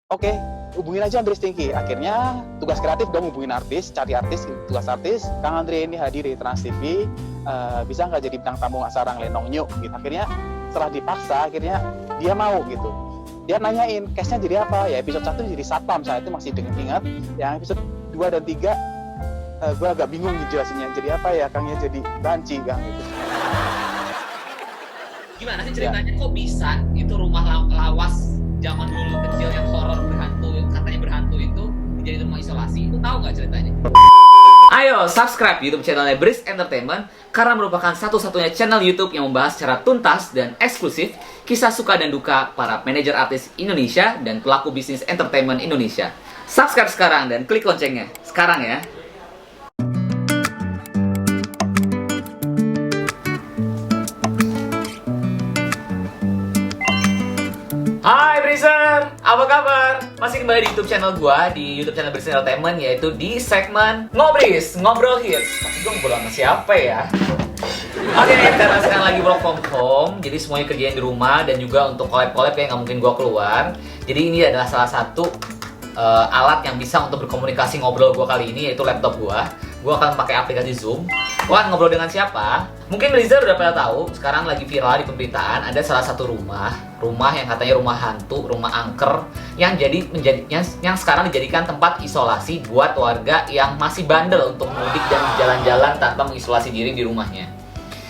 Oke, hubungin aja Andre Stinky. Akhirnya tugas kreatif dong hubungin artis, cari artis, tugas artis. Kang Andre ini hadir di Trans TV, bisa nggak jadi bintang tamu acara Lenong Nyuk gitu. Akhirnya setelah dipaksa, akhirnya dia mau gitu. Dia nanyain, case-nya jadi apa? Ya episode 1 jadi satpam, saya itu masih ingat. Yang episode 2 dan 3, gue agak bingung jelasinnya. Jadi apa ya, Kangnya jadi banci, Kang gitu. Gimana sih ceritanya kok bisa itu rumah lawas zaman dulu kecil yang horor berhantu, katanya berhantu itu menjadi rumah isolasi? Itu tahu nggak ceritanya? Ayo subscribe YouTube channelnya Brisk Entertainment karena merupakan satu-satunya channel YouTube yang membahas secara tuntas dan eksklusif kisah suka dan duka para manajer artis Indonesia dan pelaku bisnis entertainment Indonesia. Subscribe sekarang dan klik loncengnya sekarang ya. Hai Briser, apa kabar? Masih kembali di YouTube channel gua, di YouTube channel Brisk Entertainment, yaitu di segmen Ngobris, Ngobrol Hits. Tapi gua ngobrol sama siapa ya? Oke, karena sekarang lagi work from home, jadi semuanya kerjain di rumah dan juga untuk collab-collab yang nggak mungkin gua keluar. Jadi ini adalah salah satu alat yang bisa untuk berkomunikasi ngobrol gua kali ini, yaitu laptop gua. Gua akan pakai aplikasi Zoom. Gua akan ngobrol dengan siapa? Mungkin Briser udah pada tahu, sekarang lagi viral di pemberitaan ada salah satu rumah yang katanya rumah hantu, rumah angker yang sekarang dijadikan tempat isolasi buat warga yang masih bandel untuk mudik dan jalan-jalan tanpa mengisolasi diri di rumahnya.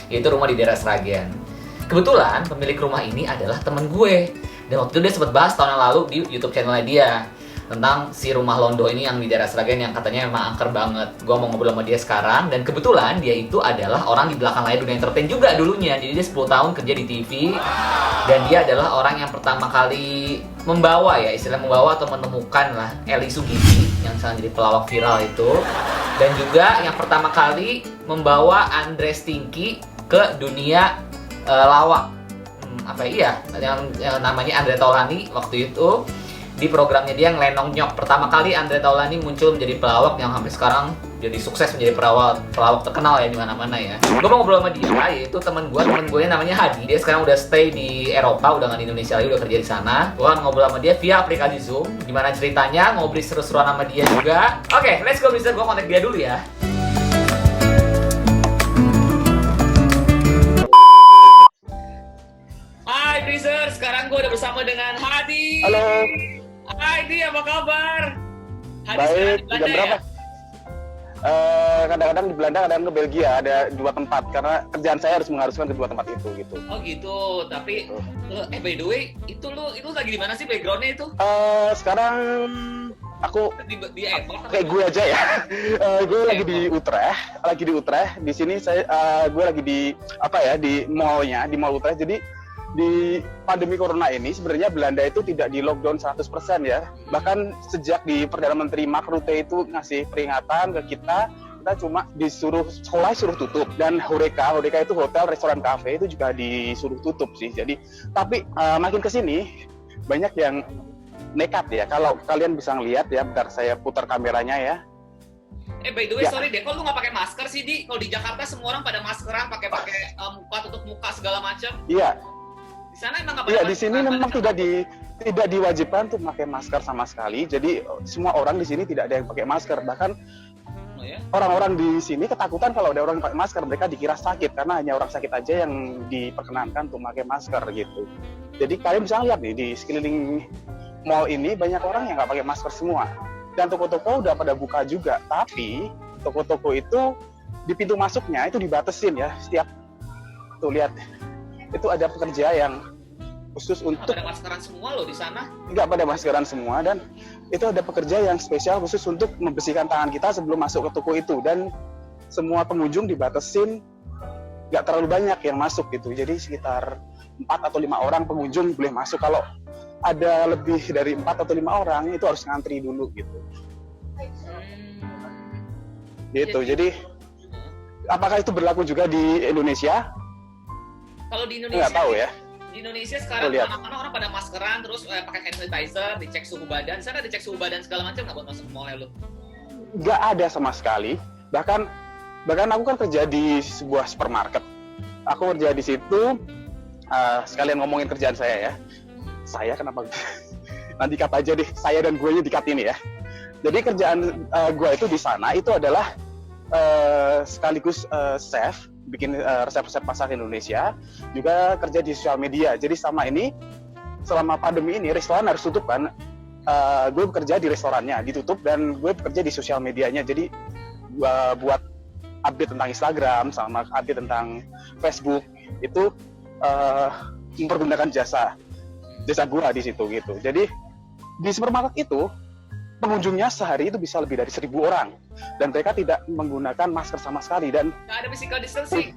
Yaitu rumah di daerah Sragen. Kebetulan pemilik rumah ini adalah temen gue. Dan waktu itu dia sempat bahas tahun yang lalu di YouTube channelnya dia tentang si rumah Londo ini yang di daerah Sragen yang katanya memang angker banget. Gue mau ngobrol sama dia sekarang, dan kebetulan dia itu adalah orang di belakang layar dunia entertain juga dulunya. Jadi dia 10 tahun kerja di TV, dan dia adalah orang yang pertama kali membawa atau menemukan lah Eli Sugiti yang sekarang jadi pelawak viral itu, dan juga yang pertama kali membawa Andre Stinky ke dunia lawak. Yang namanya Andre Taulany waktu itu. Di programnya dia yang Lenong Nyok. Pertama kali Andre Taulany muncul menjadi pelawak yang sampai sekarang jadi sukses menjadi pelawak terkenal ya di mana-mana ya. Gue mau ngobrol sama dia, yaitu temen gue namanya Hadi. Dia sekarang udah stay di Eropa, udah nggak di Indonesia lagi, udah kerja di sana. Gue akan ngobrol sama dia via aplikasi Zoom. Gimana ceritanya, ngobrol seru-seruan sama dia juga. Oke, let's go Mister. Gue kontak dia dulu ya. Hai Briser, sekarang gue udah bersama dengan Hadi. Halo. Hai Di, apa kabar? Hadi Baik, di jam Belanda berapa? ya? Kadang-kadang di Belanda, kadang ke Belgia, ada 2 tempat karena kerjaan saya harus mengharuskan ke 2 tempat itu gitu. Oh gitu, tapi by the way, itu lu lagi di mana sih backgroundnya itu? Sekarang aku Di airport? kayak gue aja ya. Gue lagi di Utrecht. Di sini gue lagi di di mall Utrecht. Jadi di pandemi corona ini sebenarnya Belanda itu tidak di lockdown 100% ya. Bahkan sejak di Perdana Menteri Mark Rutte itu ngasih peringatan ke kita cuma disuruh sekolah suruh tutup, dan Horeca itu hotel, restoran, kafe itu juga disuruh tutup sih. Jadi tapi makin kesini banyak yang nekat ya. Kalau kalian bisa ngelihat ya, bentar saya putar kameranya ya. By the way, Ya. sorry deh, kok lu nggak pakai masker sih, Di? Kalau di Jakarta semua orang pada maskeran, pakai muka tutup muka segala macam. Iya. Di sana emang nggak pakai Iya, masker? di sini memang tidak diwajibkan untuk pakai masker sama sekali. Jadi semua orang di sini tidak ada yang pakai masker. Bahkan orang-orang di sini ketakutan kalau ada orang yang pakai masker, mereka dikira sakit karena hanya orang sakit aja yang diperkenankan untuk pakai masker gitu. Jadi kalian bisa lihat nih di sekeliling mall ini banyak orang yang nggak pakai masker semua. Dan toko-toko udah pada buka juga, tapi toko-toko itu di pintu masuknya itu dibatasin ya. Setiap tuh lihat, itu ada pekerja yang khusus untuk pada maskeran semua loh di sana. nggak pada maskeran semua, dan itu ada pekerja yang spesial khusus untuk membersihkan tangan kita sebelum masuk ke toko itu, dan semua pengunjung dibatasin nggak terlalu banyak yang masuk gitu. Jadi sekitar 4 atau 5 orang pengunjung boleh masuk. Kalau ada lebih dari 4 atau 5 orang itu harus ngantri dulu gitu. Gitu. Jadi apakah itu berlaku juga di Indonesia? Kalau di Indonesia Nggak tahu ya. Di Indonesia sekarang mana-mana orang pada maskeran, terus pakai hand sanitizer, dicek suhu badan. Sana dicek suhu badan segala macam nggak buat masuk ke mall lu? Nggak ada sama sekali. Bahkan aku kan kerja di sebuah supermarket. Aku kerja di situ. Sekalian ngomongin kerjaan saya ya. Saya kenapa? Nanti cut aja deh, saya dan gue di cut ini ya. Jadi kerjaan gue itu di sana itu adalah sekaligus chef, bikin resep-resep masak Indonesia, juga kerja di sosial media. Jadi selama pandemi ini restoran harus tutup kan. Gue bekerja di restorannya, ditutup, dan gue bekerja di sosial medianya. Jadi buat update tentang Instagram sama update tentang Facebook itu mempergunakan jasa gue di situ gitu. Jadi di supermarket itu pengunjungnya sehari itu bisa lebih dari 1.000 orang, dan mereka tidak menggunakan masker sama sekali, dan nggak ada physical distancing.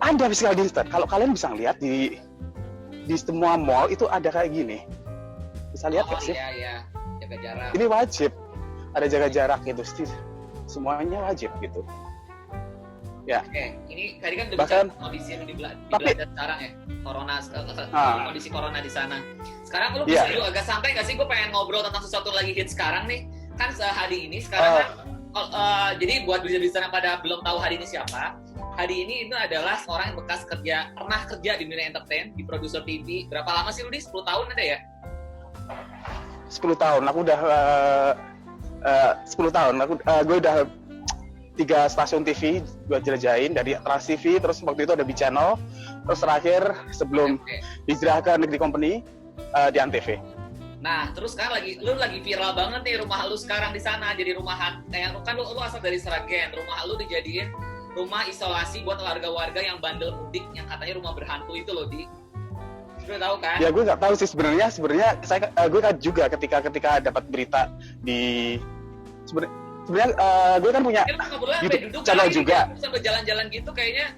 Ada physical distancing. Kalau kalian bisa lihat di semua mall itu ada kayak gini, bisa lihat nggak sih? Iya, jaga jarak. Ini wajib ada jaga jarak gitu, semuanya wajib gitu. Ya. Oke, ini tadi kan udah Bahkan, bicara kondisi yang di Belanda sekarang ya, kondisi corona di sana. Sekarang lu bisa lu agak santai nggak sih? Gue pengen ngobrol tentang sesuatu lagi hit sekarang nih. Kan hari ini sekarang jadi buat bisa yang pada belum tahu hari ini siapa, hari ini itu adalah seorang yang pernah kerja di dunia entertain, di produser TV. Berapa lama sih lu di 10 tahun ada ya? 10 tahun. Aku udah 10 tahun. Gue udah 3 stasiun TV gue jelajahin, dari Trans TV, terus waktu itu ada di Channel, terus terakhir sebelum hijrah ke Negeri Company di Antv. Nah, terus kan lu lagi viral banget nih rumah lu sekarang di sana, jadi rumahan. Kan lu asal dari Sragen, rumah lu dijadiin rumah isolasi buat warga-warga yang bandel mudik, yang katanya rumah berhantu itu loh, Di. Lu tahu kan? Ya gue nggak tahu sih sebenarnya gue kan juga ketika dapat berita di sebenarnya gue kan punya YouTube channel juga. Sampai jalan-jalan gitu kayaknya.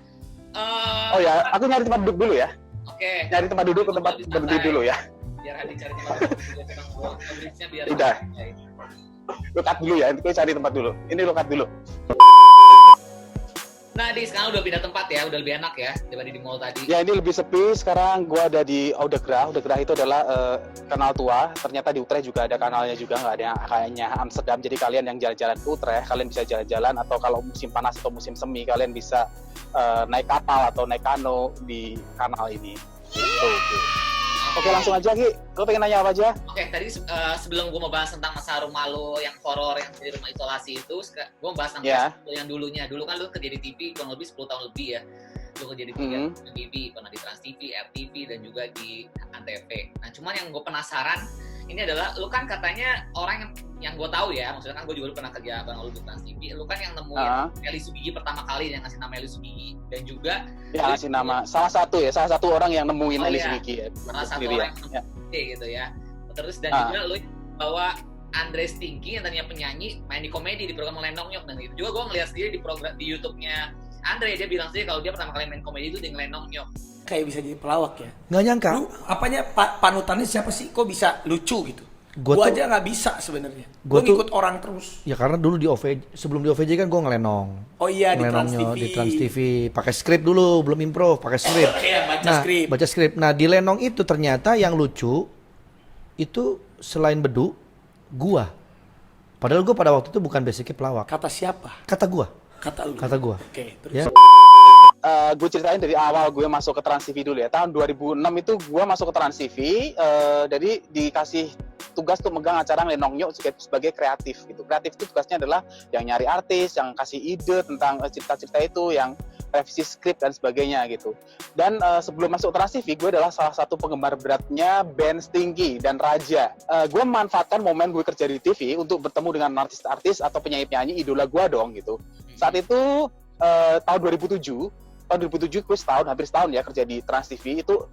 Oh ya, aku nyari tempat duduk dulu ya. Oke. Nyari tempat duduk ke tempat berdiri dulu ya. Biar Hadi cari tempat duduk. Biar udah. Lu cut dulu ya, gue cari tempat dulu. Ini lu cut dulu. Nah, sekarang udah pindah tempat ya, udah lebih enak ya daripada di mall tadi. Ya, ini lebih sepi. Sekarang gua ada di Oudegracht. Oudegracht itu adalah kanal tua. Ternyata di Utrecht juga ada kanalnya juga, nggak ada yang kayaknya Amsterdam. Jadi kalian yang jalan-jalan ke Utrecht, kalian bisa jalan-jalan, atau kalau musim panas atau musim semi, kalian bisa naik kapal atau naik kano di kanal ini. Gitu. Oke, langsung aja, Ki. Lo pengen nanya apa aja? Oke, tadi sebelum gue mau bahas tentang masa rumah lo yang horor, yang di rumah isolasi itu, gue mau bahas tentang yang dulunya. Dulu kan lo kerja di TV kurang lebih 10 tahun lebih ya. Lo kerja di TV, pernah di Trans TV, RTV, dan juga di Antv. Nah, cuman yang gue penasaran, ini adalah lo kan katanya orang yang gue tahu ya, maksudnya kan gue juga pernah kerja bareng lo di Trans TV. Lo kan yang nemuin Eli Sugigi pertama kali, yang ngasih nama Eli Sugigi, dan juga ya ngasih nama salah satu orang yang nemuin Eli Sugigi ya. Salah satu orang yang gitu ya. Terus dan juga lo bawa Andre Stinky yang tadinya penyanyi main di komedi di program Lenong Nyok, dan itu juga gue ngeliat sendiri di program di YouTube-nya Andre, dia bilang sendiri kalau dia pertama kali main komedi itu di Lenong Nyok. Kayak bisa jadi pelawak ya? Nggak nyangka. Lu apanya panutannya siapa sih? Kok bisa lucu gitu? Gua aja nggak bisa sebenarnya. Gua ngikut orang terus. Ya karena dulu di OVJ, sebelum di OVJ kan gue ngelenong. Oh iya, di Trans TV. Di Trans TV. Pakai skrip dulu, belum improv, pakai skrip. Baca skrip. Nah, di Lenong itu ternyata yang lucu itu selain Bedu, gua. Padahal gua pada waktu itu bukan basicnya pelawak. Kata siapa? Kata gua. Kata gua. Oke, terus. Ya. Gue ceritain dari awal gue masuk ke Trans TV dulu ya. Tahun 2006 itu gue masuk ke Trans TV, jadi dikasih tugas untuk megang acara Lenong Nyok sebagai kreatif gitu. Kreatif itu tugasnya adalah yang nyari artis, yang kasih ide tentang cerita-cerita itu, yang revisi skrip dan sebagainya gitu. Dan sebelum masuk Trans TV, gue adalah salah satu penggemar beratnya band Stinky dan Raja. Gue memanfaatkan momen gue kerja di TV untuk bertemu dengan artis-artis atau penyanyi-penyanyi idola gue dong gitu. Saat itu tahun 2007 gue hampir setahun ya kerja di Trans TV itu,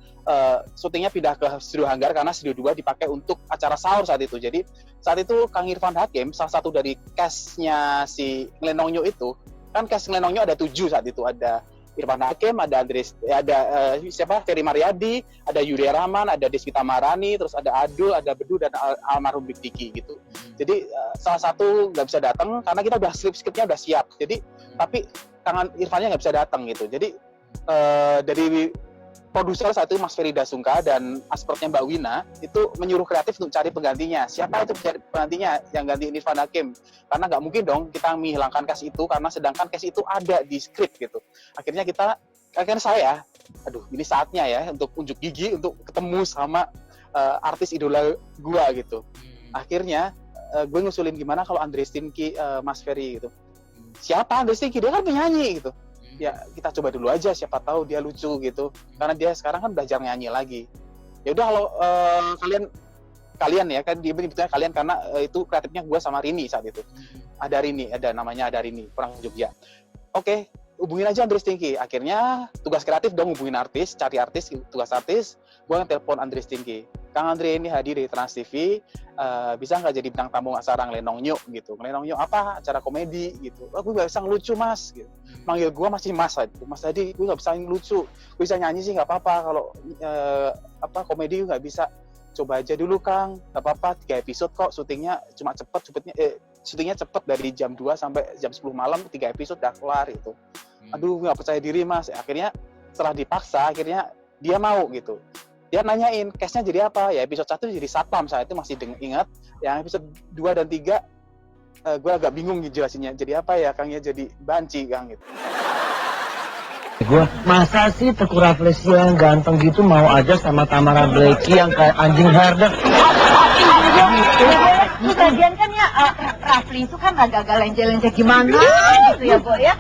syutingnya pindah ke Studio Hanggar karena Studio 2 dipakai untuk acara sahur saat itu. Jadi saat itu Kang Irfan Hakim, salah satu dari cast-nya si Lenong Nyok itu, kan cast Lenong Nyok ada 7 saat itu, ada Irfan Hakim, ada Ferry Mariadi, ada Yulia Rahman, ada Deswita Marani, terus ada Adul, ada Bedu, dan almarhum Big Diki gitu. Jadi salah satu nggak bisa datang karena kita udah skripnya udah siap. Jadi tapi tangan Irfannya nggak bisa datang gitu. Jadi dari produser saat itu Mas Ferry Dasungka dan aspeknya Mbak Wina itu menyuruh kreatif untuk cari penggantinya. Siapa itu penggantinya yang gantiin Irfan Hakim? Karena nggak mungkin dong kita menghilangkan cast itu, karena sedangkan cast itu ada di skrip gitu. Akhirnya saya, ini saatnya ya untuk unjuk gigi untuk ketemu sama artis idola gue gitu. Akhirnya gue ngusulin gimana kalau Andre Stinky, Mas Ferry gitu. Siapa Andre Stinky? Dia kan penyanyi gitu. Ya kita coba dulu aja, siapa tahu dia lucu gitu. Karena dia sekarang kan belajar nyanyi lagi. Ya udah kalau kalian ya kan sebetulnya kalian karena itu kreatifnya gue sama Rini saat itu. Ada Rini, namanya Rini, orang Jogja. Oke, hubungin aja Andre Stinky. Akhirnya tugas kreatif dong hubungin artis, cari artis, tugas artis. Gue telepon Andre Stinky. Kang Andre ini hadir di Trans TV, bisa nggak jadi bintang tamu acara Ngelenong Nyuk gitu. Ngelenong Nyuk apa? Acara komedi gitu. Gue nggak bisa ngelucu mas gitu. Manggil gue masih mas tadi, gue nggak bisa ngelucu. Gue bisa nyanyi sih nggak apa-apa, kalau komedi nggak bisa. Coba aja dulu Kang, nggak apa-apa, 3 episode kok, syutingnya cuma syutingnya cepet dari jam 2 sampai jam 10 malam, 3 episode udah kelar itu. Aduh nggak percaya diri mas. Akhirnya setelah dipaksa, akhirnya dia mau gitu. Dia nanyain, case-nya jadi apa? Ya episode 1 jadi satpam, saya itu masih ingat. Yang episode 2 dan 3, gue agak bingung jelasinnya. Jadi apa ya Kang ya, jadi banci Kang gitu. Gue masa sih Teguh Raflesi yang ganteng gitu mau aja sama Tamara Bleki yang kayak anjing herder. Ini bagian kan ya, Rafli itu kan agak-agak lenje-lenje gimana gitu ya Bo ya.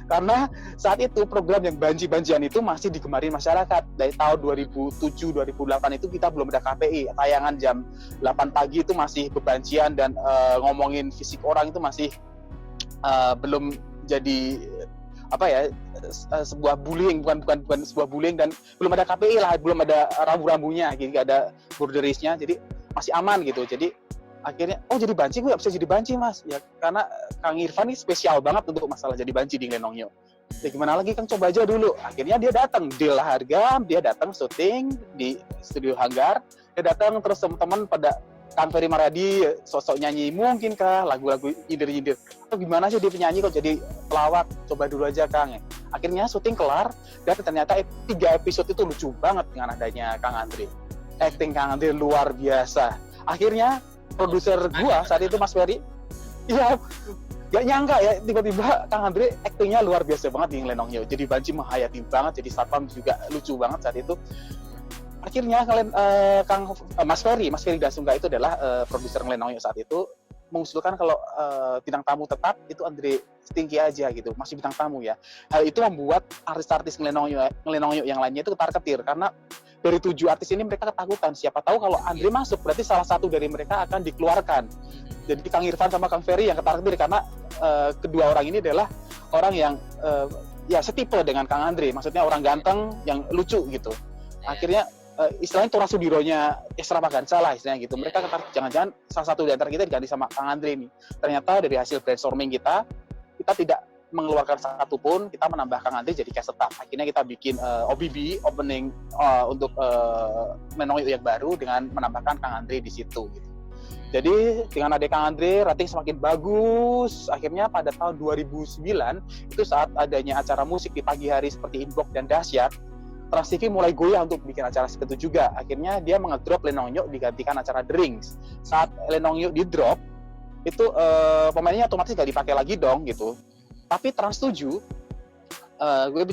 Karena saat itu program yang banji-banjian itu masih digemari masyarakat. Dari tahun 2007-2008 itu kita belum ada KPI. Tayangan jam 8 pagi itu masih bebanjian dan ngomongin fisik orang itu masih belum jadi sebuah bullying, bukan sebuah bullying, dan belum ada KPI lah, belum ada rambu-rambunya, jadi ada borderisnya, jadi masih aman gitu. Jadi akhirnya jadi banci, gue gak bisa jadi banci mas ya, karena Kang Irfan ini spesial banget untuk masalah jadi banci di Ngelenong Nyuk. Ya gimana lagi Kang, coba aja dulu. Akhirnya dia datang, deal harga, dia datang syuting di studio Hanggar, dia datang terus teman-teman pada Kang Ferry Maradi sosok nyanyi mungkin kah lagu-lagu nyindir-nyindir. Gimana sih dia penyanyi kok jadi pelawak? Coba dulu aja Kang. Akhirnya syuting kelar dan ternyata 3 episode itu lucu banget dengan adanya Kang Andre. Acting Kang Andre luar biasa. Akhirnya produser gua saat itu Mas Ferry, iya gak nyangka ya tiba-tiba Kang Andre actingnya luar biasa banget di Ngelenong Nyuk. Jadi banci menghayati banget, jadi satpam juga lucu banget saat itu. Akhirnya Mas Ferry Dasungga itu adalah produser Ngelenong Nyuk saat itu, mengusulkan kalau bintang tamu tetap itu Andre Stinky aja gitu, masih bintang tamu ya. Hal itu membuat artis-artis Ngelenong Nyuk yang lainnya itu ketar-ketir, karena dari 7 artis ini mereka ketakutan, siapa tahu kalau Andre masuk berarti salah satu dari mereka akan dikeluarkan. Jadi Kang Irfan sama Kang Ferry yang ketar-ketir karena kedua orang ini adalah orang yang setipe dengan Kang Andre, maksudnya orang ganteng yang lucu gitu. Akhirnya istilahnya Tora Sudironya extravaganza lah istilahnya gitu. Mereka kata jangan-jangan salah satu di antara kita diganti sama Kang Andre nih. Ternyata dari hasil brainstorming kita tidak mengeluarkan satu pun, kita menambah Kang Andre jadi cast tetap. Akhirnya kita bikin OBB, opening untuk Ngelenong Nyuk yang baru dengan menambahkan Kang Andre di situ gitu. Jadi dengan adanya Kang Andre, rating semakin bagus. Akhirnya pada tahun 2009 itu saat adanya acara musik di pagi hari seperti Inbox dan Dahsyat, Trans TV mulai goyah untuk bikin acara seperti itu juga. Akhirnya dia ngedrop Ngelenong Nyuk digantikan acara The Rings. Saat Ngelenong Nyuk di drop, itu pemainnya otomatis gak dipakai lagi dong gitu. Tapi Trans 7, gue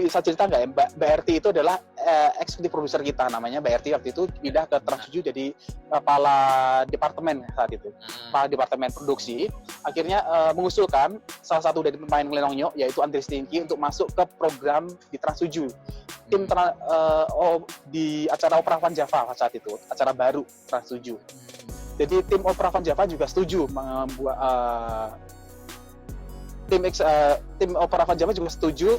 bisa cerita nggak ya, Mbak RT itu adalah eksekutif produser kita, namanya Mbak RT waktu itu pindah ke Trans 7 jadi kepala departemen saat itu, kepala departemen produksi. Akhirnya mengusulkan salah satu dari pemain Ngelenong Nyuk yaitu Andre Stinky untuk masuk ke program di Trans 7. Tim di acara Opera Van Java saat itu, acara baru Trans 7. Jadi tim Opera Van Java juga setuju membuat tim Opera Van Java juga setuju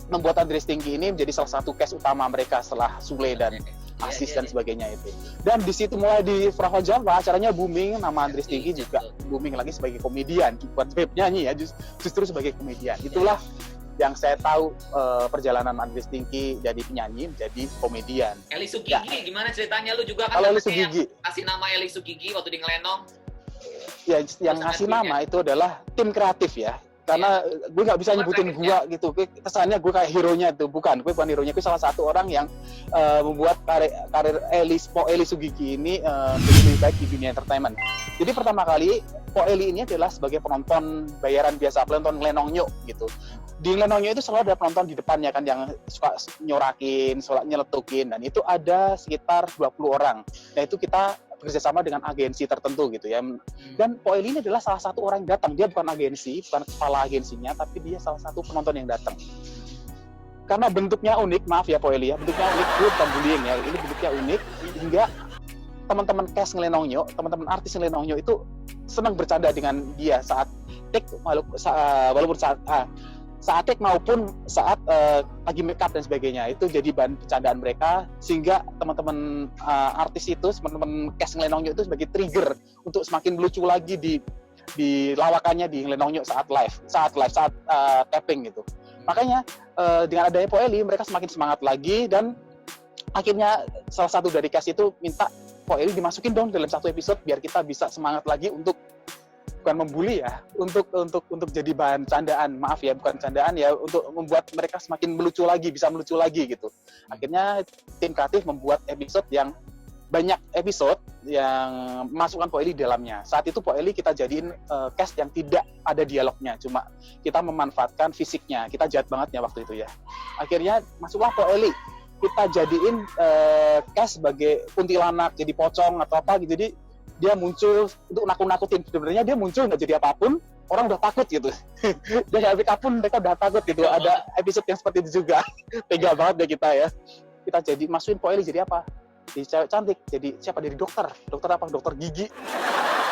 membuat Andre Stinky ini menjadi salah satu cast utama mereka setelah Sule dan Asis dan sebagainya itu. Dan di situ mulai di Opera Van Java acaranya booming, nama Andre Stinky juga booming lagi sebagai komedian, bukan sebagai penyanyi ya, justru sebagai komedian. Itulah yang saya tahu perjalanan Andre Stinky dari penyanyi menjadi komedian. Eli Sugigi gimana ceritanya, lu juga kan kasih nama Eli Sugigi waktu di Ngelenong? Ya yang ngasih nama itu adalah tim kreatif ya. Karena gue nggak bisa nyebutin gue gitu, kesannya gue kayak hero-nya itu, bukan hero-nya, gue salah satu orang yang membuat karir Eli Sugigi ini lebih baik di dunia entertainment. Jadi pertama kali Po Eli ini adalah sebagai penonton bayaran biasa, penonton Ngelenong Nyuk gitu. di Lenongnya itu selalu ada penonton di depannya kan yang suka nyorakin, suka nyeletukin, dan itu ada sekitar 20 orang. Nah itu kita bekerjasama dengan agensi tertentu gitu ya. Dan Po Eli ini adalah salah satu orang yang datang. Dia bukan agensi, bukan kepala agensinya, tapi dia salah satu penonton yang datang. Karena bentuknya unik, maaf ya Po Eli ya, bentuknya unik, gue bukan bullying ya, ini bentuknya unik, hingga teman-teman cast Ngelenongyo, teman-teman artis Ngelenongyo itu senang bercanda dengan dia saat take, walaupun saat take maupun saat lagi make up dan sebagainya. Itu jadi bahan bercandaan mereka, sehingga teman-teman artis itu, teman-teman cast Ngelenongyo itu sebagai trigger untuk semakin lucu lagi di lawakannya di Ngelenongyo saat taping gitu. Makanya dengan adanya Po Eli, mereka semakin semangat lagi, dan akhirnya salah satu dari cast itu minta Po Eli dimasukin dong dalam satu episode biar kita bisa semangat lagi untuk, bukan membuli ya, untuk jadi bahan candaan, maaf ya, bukan candaan ya, untuk membuat mereka semakin melucu lagi, bisa melucu lagi gitu. Akhirnya tim kreatif membuat episode yang banyak episode yang masukkan Po Eli di dalamnya. Saat itu Po Eli kita jadiin cast yang tidak ada dialognya, cuma kita memanfaatkan fisiknya. Kita jahat banget ya waktu itu ya. Akhirnya masuklah Po Eli. Kita jadiin cast sebagai kuntilanak, jadi pocong atau apa gitu. Jadi dia muncul untuk nakut-nakutin. Sebenarnya dia muncul nggak jadi apapun, orang udah takut gitu. Dan habis apapun mereka udah takut gitu. Ada episode yang seperti itu juga. Tega banget deh kita ya. Kita jadi masukin Po Eli jadi apa? Jadi cewek cantik. Jadi siapa? Dari dokter. Dokter apa? Dokter gigi.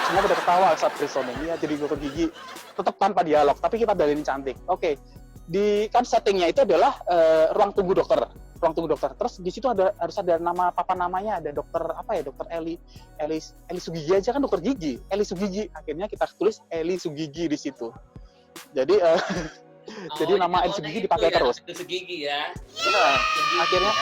Semua pada ketawa saat brainstorming. Ya, jadi dokter gigi. Tetap tanpa dialog, tapi kita dalinin cantik. Oke. Di kan settingnya itu adalah ruang tunggu dokter. Ruang tunggu dokter. Terus di situ harus ada nama, papan namanya, ada dokter apa ya, dokter Eli Sugigi aja kan, dokter gigi, Eli Sugigi. Akhirnya kita tulis Eli Sugigi di situ. Jadi jadi nama Eli Sugigi dipakai terus. Eli Sugigi ya. Iya. Akhirnya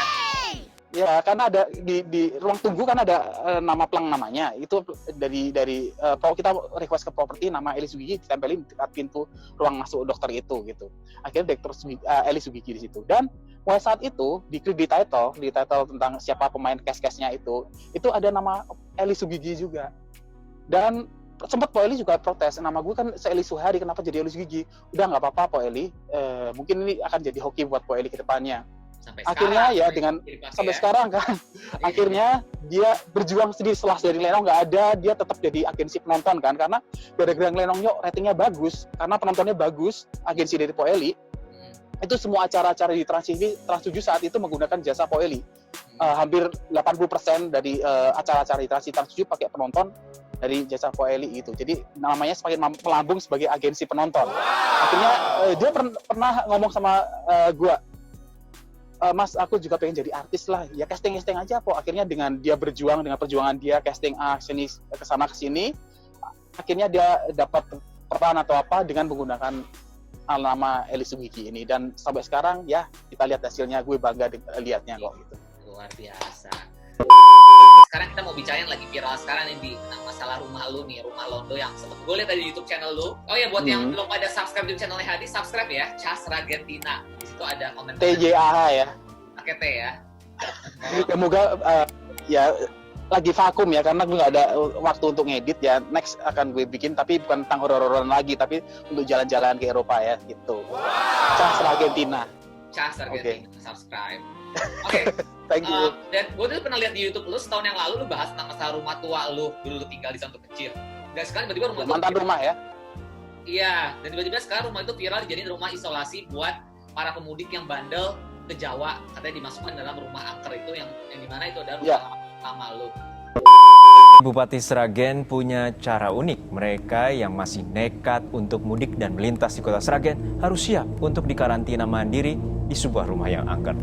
ya, karena ada di ruang tunggu kan ada nama plang namanya. Itu dari kita request ke properti nama Eli Sugigi ditempelin di dekat pintu ruang masuk dokter itu gitu. Akhirnya dokter Eli Sugigi di situ. Dan mulai saat itu di title tentang siapa pemain cast-castnya itu ada nama Eli Sugigi juga. Dan sempat Po Eli juga protes, nama gue kan Eli Suhari, kenapa jadi Eli Sugigi? Udah nggak apa-apa Po Eli, mungkin ini akan jadi hoki buat Po Eli ke depannya. Akhirnya ya dengan sampai sekarang kan, akhirnya dia berjuang sendiri setelah dari Lenong nggak ada, dia tetap jadi agensi penonton kan, karena gara-gara Lenongnya ratingnya bagus, karena penontonnya bagus, agensi dari Po Eli. Itu semua acara-acara di Trans 7 saat itu menggunakan jasa Po Eli. Hampir 80% dari acara-acara di Trans 7 pakai penonton dari jasa Po Eli itu. Jadi namanya semakin melambung sebagai agensi penonton. Akhirnya dia pernah ngomong sama gua, Mas, aku juga pengen jadi artis lah. Ya casting aja Po. Akhirnya dengan dia berjuang, dengan perjuangan dia casting kesana kesini, akhirnya dia dapat peran atau apa dengan menggunakan nama Eli Sugigi ini, dan sampai sekarang ya kita lihat hasilnya, gue bangga lihatnya kok gitu. Luar biasa. Sekarang kita mau bicarain lagi viral sekarang nih di masalah rumah lu nih, rumah Londo yang sempet gue lihat di YouTube channel lu. Oh ya, buat yang belum pada subscribe di channelnya Hadi, subscribe ya, Cas Ragentina. Di situ ada komen TJAH ya. Pakai T ya. Semoga ya lagi vakum ya, karena gue nggak ada waktu untuk ngedit ya. Next akan gue bikin, tapi bukan tentang horor-hororan lagi, tapi untuk jalan-jalan ke Eropa ya gitu. Cas Argentina. Cas Argentina, subscribe. Oke. Thank you. Dan gue tuh pernah lihat di YouTube lu setahun yang lalu lu bahas tentang masalah rumah tua lu dulu tinggal di sana kecil. Dan sekarang tiba-tiba rumah mantan itu, rumah ya. Iya, dan tiba-tiba sekarang rumah itu viral dijadiin rumah isolasi buat para pemudik yang bandel ke Jawa, katanya dimasukkan dalam rumah angker itu yang dimana itu ada rumah lama lu. Bupati Sragen punya cara unik. Mereka yang masih nekat untuk mudik dan melintas di kota Sragen harus siap untuk dikarantina mandiri di sebuah rumah yang angker.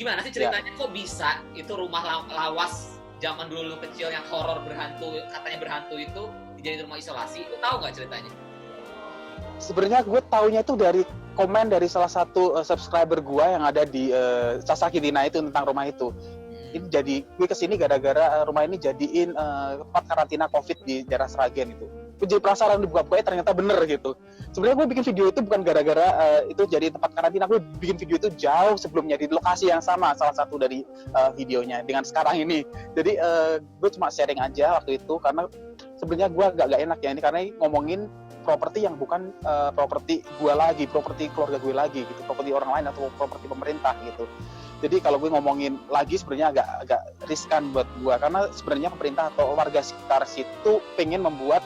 Gimana sih ceritanya kok bisa itu rumah lawas zaman dulu kecil yang horor berhantu, katanya berhantu itu dijadiin rumah isolasi? Lu tahu nggak ceritanya? Sebenarnya gue taunya itu dari komen dari salah satu subscriber gue yang ada di Sasakitina itu tentang rumah itu. Ini jadi gue kesini gara-gara rumah ini jadiin tempat karantina COVID di daerah Sragen itu. Gue jadi penasaran dibuka-bukanya ternyata bener gitu. Sebenarnya gue bikin video itu bukan gara-gara itu jadi tempat karantina. Gue bikin video itu jauh sebelumnya di lokasi yang sama, salah satu dari videonya dengan sekarang ini. Jadi gue cuma sharing aja waktu itu karena sebenarnya gue gak enak ya ini karena ngomongin properti yang bukan properti gue lagi, properti keluarga gue lagi gitu, properti orang lain atau properti pemerintah gitu. Jadi kalau gue ngomongin lagi sebenarnya agak riskan buat gue karena sebenarnya pemerintah atau warga sekitar situ pengen membuat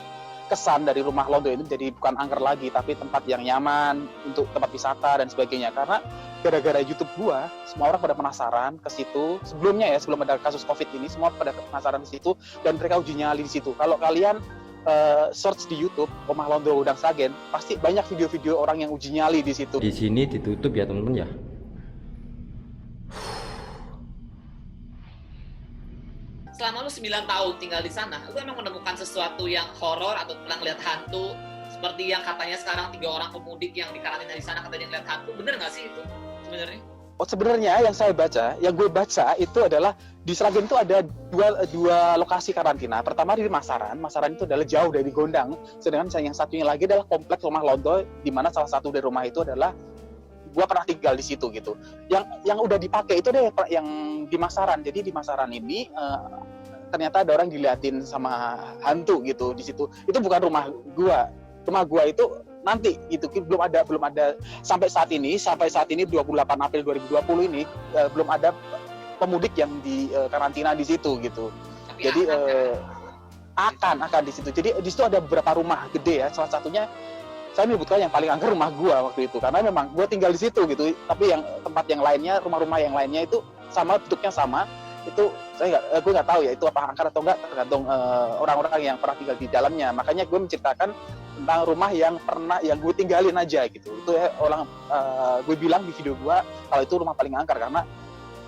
kesan dari rumah Londo itu jadi bukan angker lagi tapi tempat yang nyaman untuk tempat wisata dan sebagainya. Karena gara-gara YouTube gue semua orang pada penasaran ke situ sebelumnya ya, sebelum ada kasus Covid ini semua pada penasaran di situ dan mereka uji nyali di situ. Kalau kalian search di YouTube Rumah Londo Udang Sragen pasti banyak video-video orang yang uji nyali di situ. Di sini ditutup ya teman-teman ya. Selama lu 9 tahun tinggal di sana, lu emang menemukan sesuatu yang horor atau pernah ngeliat hantu? Seperti yang katanya sekarang 3 orang pemudik yang dikarantina di sana katanya ngeliat hantu, bener nggak sih itu sebenarnya? Oh sebenarnya yang saya baca, yang gue baca itu adalah di Sragen itu ada dua lokasi karantina. Pertama di Masaran itu adalah jauh dari Gondang. Sedangkan yang satunya lagi adalah kompleks Rumah Londo, di mana salah satu dari rumah itu adalah gue pernah tinggal di situ gitu. Yang udah dipakai itu deh yang di Masaran. Jadi di Masaran ini ternyata ada orang diliatin sama hantu gitu di situ. Itu bukan rumah gue. Rumah gue itu nanti gitu belum ada sampai saat ini 28 April 2020 ini belum ada pemudik yang di karantina di situ gitu. Tapi jadi akan di situ. Jadi di situ ada beberapa rumah gede ya. Salah satunya saya menyebutkan yang paling angker rumah gua waktu itu karena memang gua tinggal di situ gitu. Tapi yang tempat yang lainnya, rumah-rumah yang lainnya itu sama, bentuknya sama. Itu gue nggak tahu ya itu apa angker atau enggak, tergantung orang-orang yang pernah tinggal di dalamnya. Makanya gue menceritakan tentang rumah yang gue tinggalin aja gitu. Itu ya orang gue bilang di video gue kalau itu rumah paling angker karena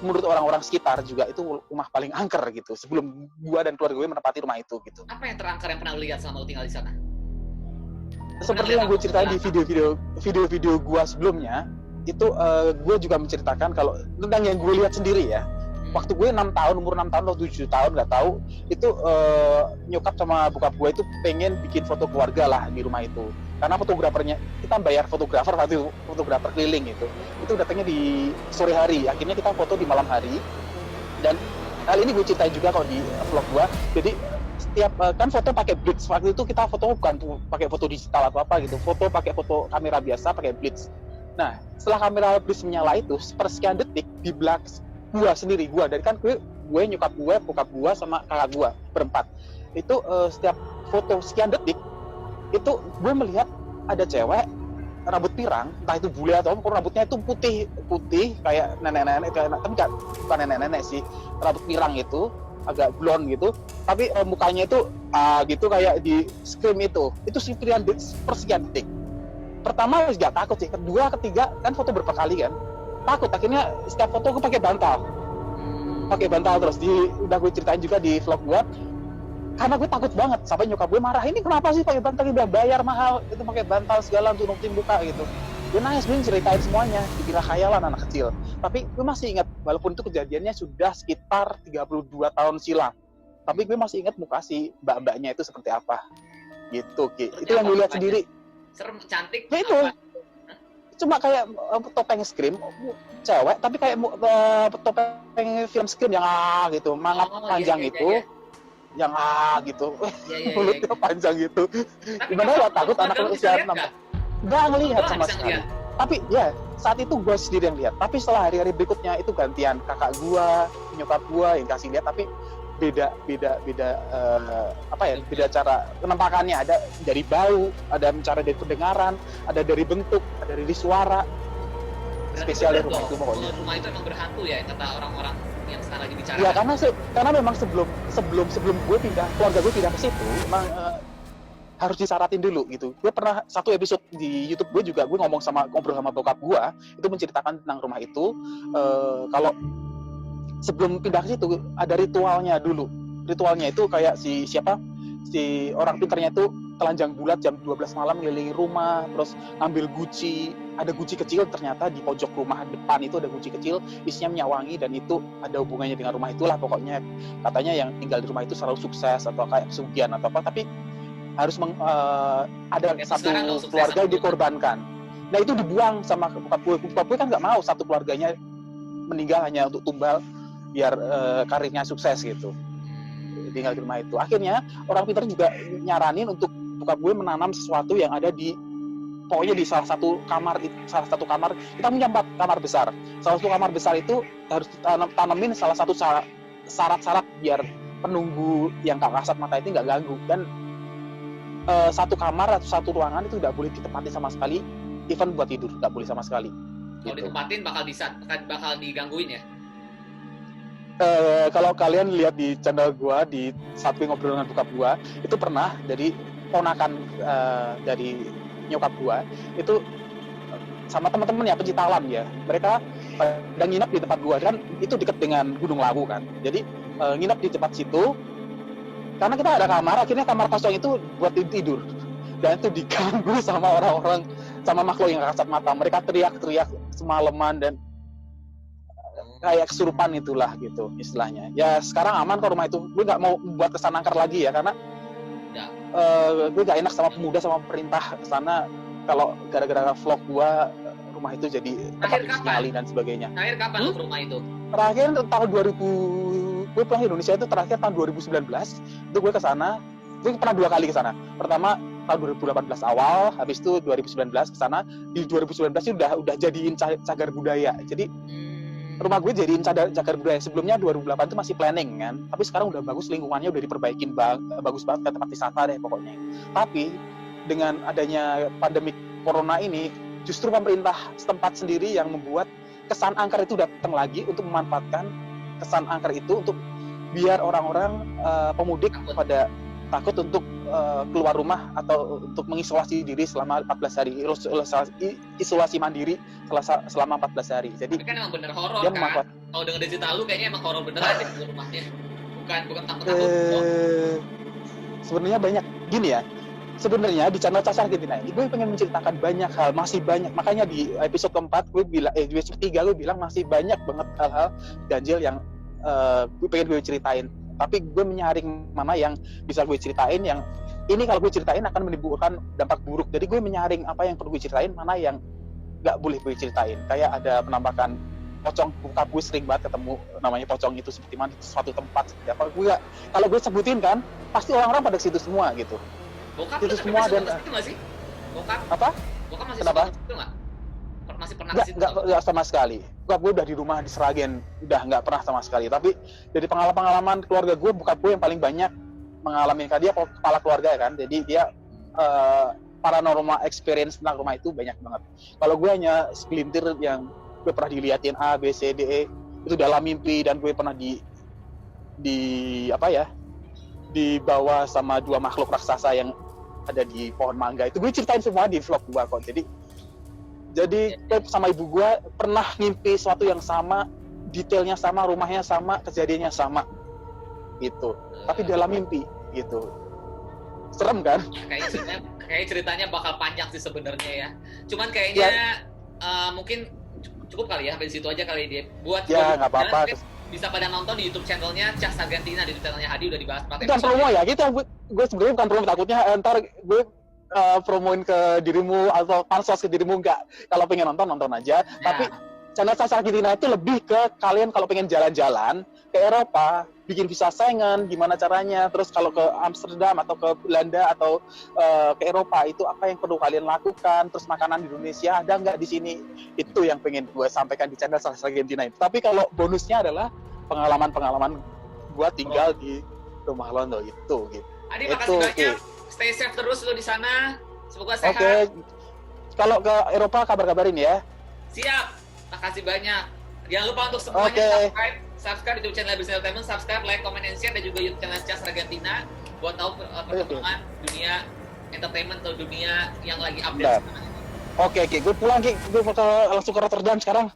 menurut orang-orang sekitar juga itu rumah paling angker gitu. Sebelum gue dan keluarga gue menempati rumah itu gitu. Apa yang terangker yang pernah lu lihat selama lu tinggal di sana? Seperti yang gue ceritain di video gue sebelumnya itu gue juga menceritakan kalau tentang yang gue lihat sendiri ya. Waktu gue umur 6 tahun atau 7 tahun nggak tahu itu nyokap sama bokap gue itu pengen bikin foto keluarga lah di rumah itu karena fotografernya kita bayar fotografer keliling itu datangnya di sore hari, akhirnya kita foto di malam hari. Dan hal ini gue ceritain juga kalau di vlog gue. Jadi setiap kan foto pakai blitz, waktu itu kita foto bukan pakai foto digital atau apa gitu, foto pakai foto kamera biasa pakai blitz. Nah setelah kamera blitz menyala itu sepersekian detik di belakang gua dari kan gue nyokap gue, bokap gue sama kakak gue berempat itu setiap foto sekian detik itu gue melihat ada cewek rambut pirang, entah itu bule atau apa, rambutnya itu putih kayak nenek-nenek tapi bukan nenek-nenek sih, rambut pirang itu agak blond gitu, tapi mukanya itu gitu kayak di scream itu persekian detik. Pertama gak takut sih, kedua ketiga kan foto berapa kali kan takut, akhirnya setiap foto gue pakai bantal terus udah gue ceritain juga di vlog gue karena gue takut banget sampai nyokap gue marah, ini kenapa sih pakai bantal, udah bayar mahal itu pakai bantal segala untuk nutupin muka gitu. Gue nangis, gue ceritain semuanya, dikira khayalan anak kecil, tapi gue masih ingat walaupun itu kejadiannya sudah sekitar 32 tahun silam, tapi gue masih ingat muka si mbak-mbaknya itu seperti apa gitu Ki. Itu yang gue lihat sendiri. Serem, cantik ya, itu cuma kayak topeng Scream cewek tapi kayak topeng film Scream yang gitu, mangap panjang itu yang gitu, mulutnya panjang gitu. Gimana ya, takut anak usia 6 nggak ngelihat sama sekali. Tapi ya saat itu gue sendiri yang lihat, tapi setelah hari-hari berikutnya itu gantian kakak gue, nyokap gue yang kasih lihat, tapi beda cara penampakannya. Ada dari bau, ada cara dari pendengaran, ada dari bentuk, ada dari suara. Spesial dari rumah itu pokoknya. Rumah itu emang berhantu ya kata orang-orang yang sekarang lagi bicara. Ya karena memang sebelum gue keluarga gue pindah ke situ, memang harus disyaratin dulu gitu. Gue pernah satu episode di YouTube gue juga ngobrol sama bokap gue itu menceritakan tentang rumah itu kalau sebelum pindah ke situ ada ritualnya dulu. Ritualnya itu kayak si orang pinternya itu telanjang bulat jam 12 malam ngelilingi rumah, terus ngambil guci. Ada guci kecil ternyata di pojok rumah depan itu ada guci kecil isinya minyak wangi dan itu ada hubungannya dengan rumah itulah pokoknya. Katanya yang tinggal di rumah itu selalu sukses atau kayak pesugihan atau apa, tapi harus ada satu keluarga yang dikorbankan. Nah itu dibuang sama bokap gue kan nggak mau satu keluarganya meninggal hanya untuk tumbal biar karirnya sukses gitu. tinggal di rumah itu. Akhirnya orang pintar juga nyaranin untuk bokap gue menanam sesuatu yang ada di pokoknya di salah satu kamar kita punya 4 kamar besar. Salah satu kamar besar itu harus tanamin salah satu syarat-syarat biar penunggu yang gak kasat mata itu nggak ganggu. Dan satu kamar atau satu ruangan itu nggak boleh ditempati sama sekali, even buat tidur nggak boleh sama sekali. Kalau Gitu. ditempatin bakal digangguin ya. Kalau kalian lihat di channel gua di saat gue ngobrol dengan bokap gua, itu pernah jadi ponakan dari nyokap gua itu sama teman-teman ya pencinta alam ya, mereka dan nginep di tempat gua, kan itu dekat dengan Gunung Lawu kan, jadi nginep di tempat situ karena kita ada kamar, akhirnya kamar kosong itu buat tidur, dan itu diganggu sama orang-orang, sama makhluk yang kasat mata. Mereka teriak-teriak semalaman dan kayak kesurupan itulah gitu istilahnya. Ya sekarang aman kok rumah itu. Gue nggak mau buat kesan angker lagi ya, karena gue gak enak sama pemuda sama pemerintah kesana kalau gara-gara vlog gue rumah itu jadi tempat disinali dan sebagainya. Terakhir kapan lu ke rumah itu? Terakhir tahun 2000, gue pulang Indonesia itu terakhir tahun 2019. Itu gue kesana, gue pernah 2 kali kesana. Pertama tahun 2018 awal, habis itu 2019 kesana. Di 2019 itu udah jadiin cagar budaya. Jadi rumah gue jadiin cagar budaya. Sebelumnya 2008 itu masih planning kan, tapi sekarang udah bagus, lingkungannya udah diperbaikin bagus banget, kayak tempat wisata deh pokoknya. Tapi dengan adanya pandemi corona ini, justru pemerintah setempat sendiri yang membuat kesan angker itu datang lagi untuk memanfaatkan kesan angker itu untuk biar orang-orang pemudik pada takut untuk keluar rumah atau untuk mengisolasi diri selama 14 hari, isolasi mandiri selama 14 hari. Jadi tapi kan emang bener horor dia kan? Kalau denger dari cerita lu kayaknya emang horor beneran deh di rumahnya. Bukan takut-takut. Sebenarnya banyak gini ya. Sebenarnya di channel Caca Argentina ini gue pengen menceritakan banyak hal, masih banyak. Makanya di episode keempat gue bilang, di episode 3 gue bilang masih banyak banget hal-hal ganjil yang gue pengen gue ceritain. Tapi gue menyaring mana yang bisa gue ceritain, yang ini kalau gue ceritain akan menimbulkan dampak buruk. Jadi gue menyaring apa yang perlu gue ceritain, mana yang nggak boleh gue ceritain. Kayak ada penampakan pocong, bokap gue sering banget ketemu namanya pocong itu seperti mana di suatu tempat. Seperti apa? Gue gak, kalau gue sebutin kan, pasti orang-orang pada situ semua gitu. Bokap itu tuh semua dan itu nggak sih? Bokap? Apa? Bokap masih Kenapa? suka itu nggak? Masih pernah ke situ? Nggak sama sekali. Bokap gue udah di rumah di Sragen, udah nggak pernah sama sekali. Tapi dari pengalaman keluarga gue, bokap gue yang paling banyak mengalami, kan dia kepala keluarga ya kan, jadi dia paranormal experience tentang rumah itu banyak banget. Kalau gue hanya segelintir yang gue pernah diliatin A, B, C, D, E itu dalam mimpi, dan gue pernah dibawa sama 2 makhluk raksasa yang ada di pohon mangga. Itu gue ceritain semua di vlog gue kok. Jadi sama ibu gue pernah ngimpi sesuatu yang sama, detailnya sama, rumahnya sama, kejadiannya sama gitu. Tapi dalam mimpi gitu. Serem kan? Kayak ceritanya bakal panjang sih sebenarnya ya. Cuman kayaknya mungkin cukup kali ya, sampai situ aja kali dia. Buat ya nggak apa-apa. Bisa pada nonton di YouTube channelnya Cas Argentina, di YouTube channelnya Hadi udah dibahas 4 episode. Bukan promo ya, gitu. Gue sebenarnya bukan promo, takutnya ntar gue promoin ke dirimu atau pansos ke dirimu, enggak. Kalau pengen nonton aja. Ya. Tapi channel Cas Argentina itu lebih ke kalian kalau pengen jalan-jalan ke Eropa, bikin visa Schengen, gimana caranya. Terus kalau ke Amsterdam atau ke Belanda atau ke Eropa, itu apa yang perlu kalian lakukan. Terus makanan di Indonesia ada nggak di sini. Itu yang pengen gue sampaikan di channel Cas Argentina itu. Tapi kalau bonusnya adalah pengalaman-pengalaman gue tinggal di rumah Londo gitu. Adi, makasih banyak. Stay safe terus lo di sana. Semoga sehat. Oke. Kalau ke Eropa kabar-kabarin ya. Siap. Makasih banyak. Jangan lupa untuk semuanya subscribe YouTube channel Bersih Entertainment, subscribe, like, comment, and share, dan juga YouTube channel Cas Argentina buat tahu perkembangan dunia entertainment atau dunia yang lagi update sekarang. Oke, gue pulang, gue langsung ke Rotterdam sekarang.